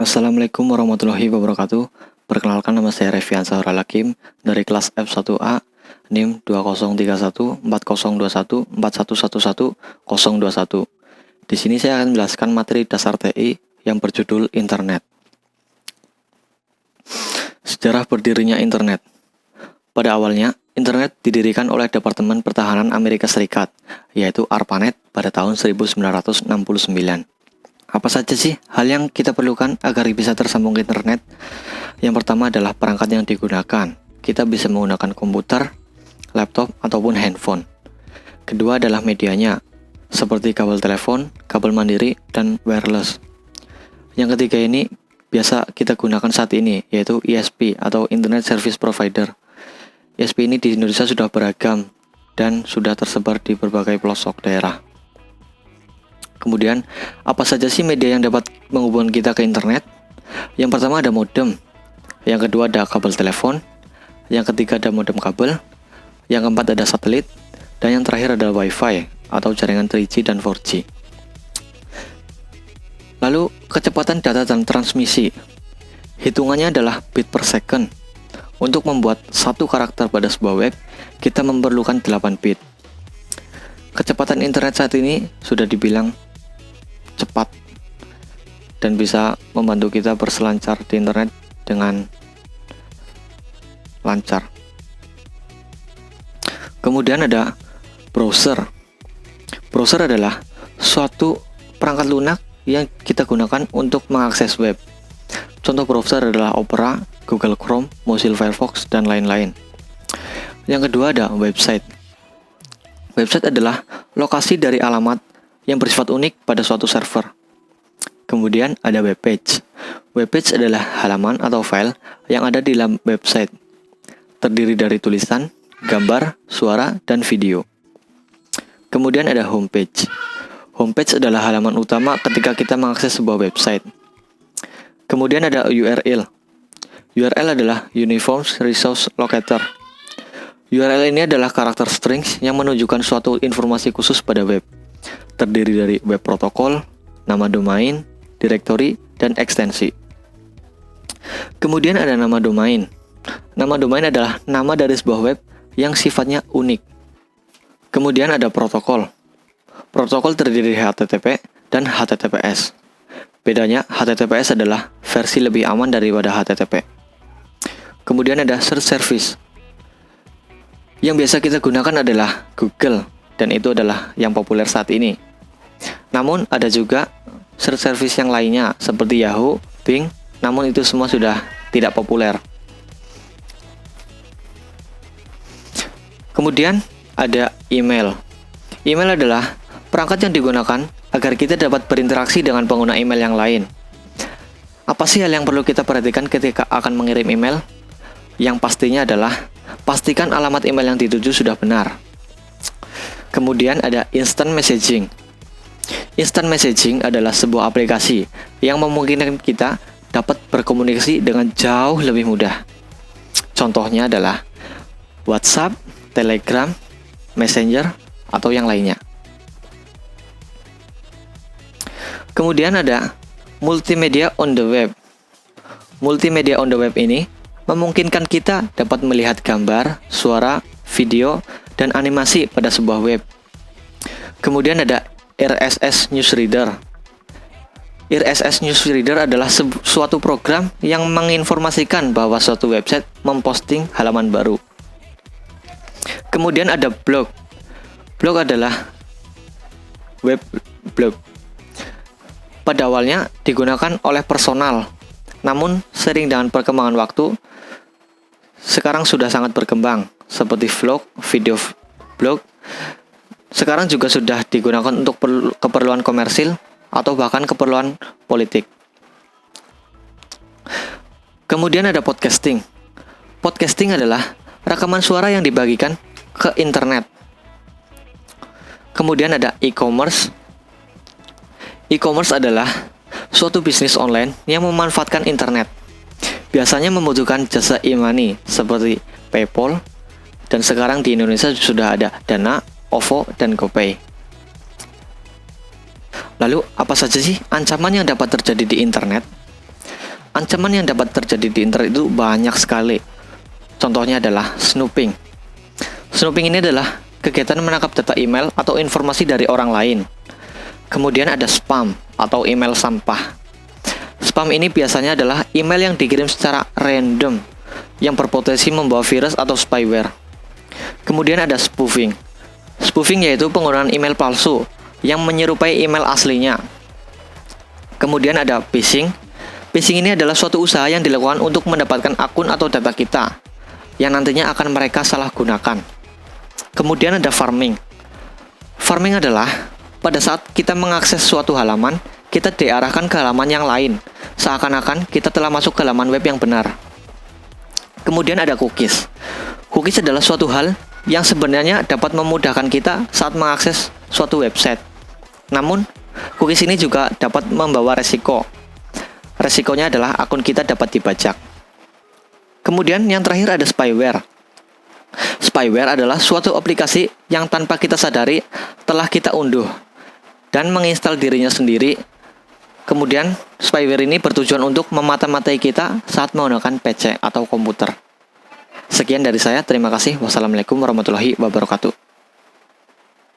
Assalamualaikum warahmatullahi wabarakatuh. Perkenalkan, nama saya Revian Sahur Al-Hakim dari kelas F1A, NIM 20314141114101. Di sini saya akan menjelaskan materi dasar TI yang berjudul Internet. Sejarah berdirinya Internet. Pada awalnya, Internet didirikan oleh Departemen Pertahanan Amerika Serikat, yaitu ARPANET pada tahun 1969. Apa saja sih hal yang kita perlukan agar bisa tersambung ke internet? Yang pertama adalah perangkat yang digunakan. Kita bisa menggunakan komputer, laptop, ataupun handphone. Kedua adalah medianya, seperti kabel telepon, kabel mandiri, dan wireless. Yang ketiga ini biasa kita gunakan saat ini, yaitu ISP atau Internet Service Provider. ISP ini di Indonesia sudah beragam dan sudah tersebar di berbagai pelosok daerah. Kemudian, apa saja sih media yang dapat menghubungkan kita ke internet? Yang pertama ada modem, yang kedua ada kabel telepon, yang ketiga ada modem kabel, yang keempat ada satelit, dan yang terakhir adalah wifi atau jaringan 3G dan 4G. Lalu, kecepatan data dan transmisi. Hitungannya adalah bit per second. Untuk membuat satu karakter pada sebuah web, kita memerlukan 8 bit. Kecepatan internet saat ini sudah dibilang cepat dan bisa membantu kita berselancar di internet dengan lancar. Kemudian ada browser. Browser adalah suatu perangkat lunak yang kita gunakan untuk mengakses web. Contoh browser adalah Opera, Google Chrome, Mozilla Firefox, dan lain-lain. Yang kedua ada website. Website adalah lokasi dari alamat yang bersifat unik pada suatu server. Kemudian ada webpage. Webpage adalah halaman atau file yang ada di dalam website. Terdiri dari tulisan, gambar, suara, dan video. Kemudian ada homepage. Homepage adalah halaman utama ketika kita mengakses sebuah website. Kemudian ada URL. URL adalah Uniform Resource Locator. URL ini adalah karakter strings yang menunjukkan suatu informasi khusus pada web. Terdiri dari web protokol, nama domain, direktori, dan ekstensi. Kemudian ada nama domain. Nama domain adalah nama dari sebuah web yang sifatnya unik. Kemudian ada protokol. Protokol terdiri dari HTTP dan HTTPS. Bedanya, HTTPS adalah versi lebih aman daripada HTTP. Kemudian ada search service. Yang biasa kita gunakan adalah Google, dan itu adalah yang populer saat ini. Namun ada juga search service yang lainnya seperti Yahoo, Bing, namun itu semua sudah tidak populer. Kemudian ada email. Email adalah perangkat yang digunakan agar kita dapat berinteraksi dengan pengguna email yang lain. Apa sih hal yang perlu kita perhatikan ketika akan mengirim email? Yang pastinya adalah pastikan alamat email yang dituju sudah benar. Kemudian ada instant messaging. Instant messaging adalah sebuah aplikasi yang memungkinkan kita dapat berkomunikasi dengan jauh lebih mudah. Contohnya adalah WhatsApp, Telegram, Messenger, atau yang lainnya. Kemudian ada multimedia on the web. Multimedia on the web ini memungkinkan kita dapat melihat gambar, suara, video, dan animasi pada sebuah web. Kemudian ada RSS Newsreader. RSS Newsreader adalah suatu program yang menginformasikan bahwa suatu website memposting halaman baru. Kemudian ada blog. Blog adalah web blog. Pada awalnya digunakan oleh personal, namun sering dengan perkembangan waktu, sekarang sudah sangat berkembang, seperti vlog, video blog. Sekarang juga sudah digunakan untuk keperluan komersil atau bahkan keperluan politik. Kemudian ada podcasting. Podcasting adalah rekaman suara yang dibagikan ke internet. Kemudian ada e-commerce. E-commerce adalah suatu bisnis online yang memanfaatkan internet. Biasanya membutuhkan jasa e-money seperti PayPal, dan sekarang di Indonesia sudah ada Dana, OVO, dan GoPay. Lalu, apa saja sih ancaman yang dapat terjadi di internet? ancaman yang dapat terjadi di internet itu banyak sekali. Contohnya adalah snooping. Snooping ini adalah kegiatan menangkap data email atau informasi dari orang lain. Kemudian ada spam atau email sampah. Spam ini biasanya adalah email yang dikirim secara random yang berpotensi membawa virus atau spyware. Kemudian ada spoofing. Spoofing yaitu penggunaan email palsu yang menyerupai email aslinya. Kemudian ada phishing. Phishing ini adalah suatu usaha yang dilakukan untuk mendapatkan akun atau data kita yang nantinya akan mereka salah gunakan. Kemudian ada farming. Farming adalah pada saat kita mengakses suatu halaman, kita diarahkan ke halaman yang lain, seakan-akan kita telah masuk ke halaman web yang benar. Kemudian ada cookies. Cookies adalah suatu hal yang sebenarnya dapat memudahkan kita saat mengakses suatu website. Namun, cookies ini juga dapat membawa resiko. Resikonya adalah akun kita dapat dibajak. Kemudian yang terakhir ada spyware. Spyware adalah suatu aplikasi yang tanpa kita sadari telah kita unduh dan menginstal dirinya sendiri. Kemudian spyware ini bertujuan untuk memata-matai kita saat menggunakan PC atau komputer. Sekian dari saya, terima kasih. Wassalamualaikum warahmatullahi wabarakatuh.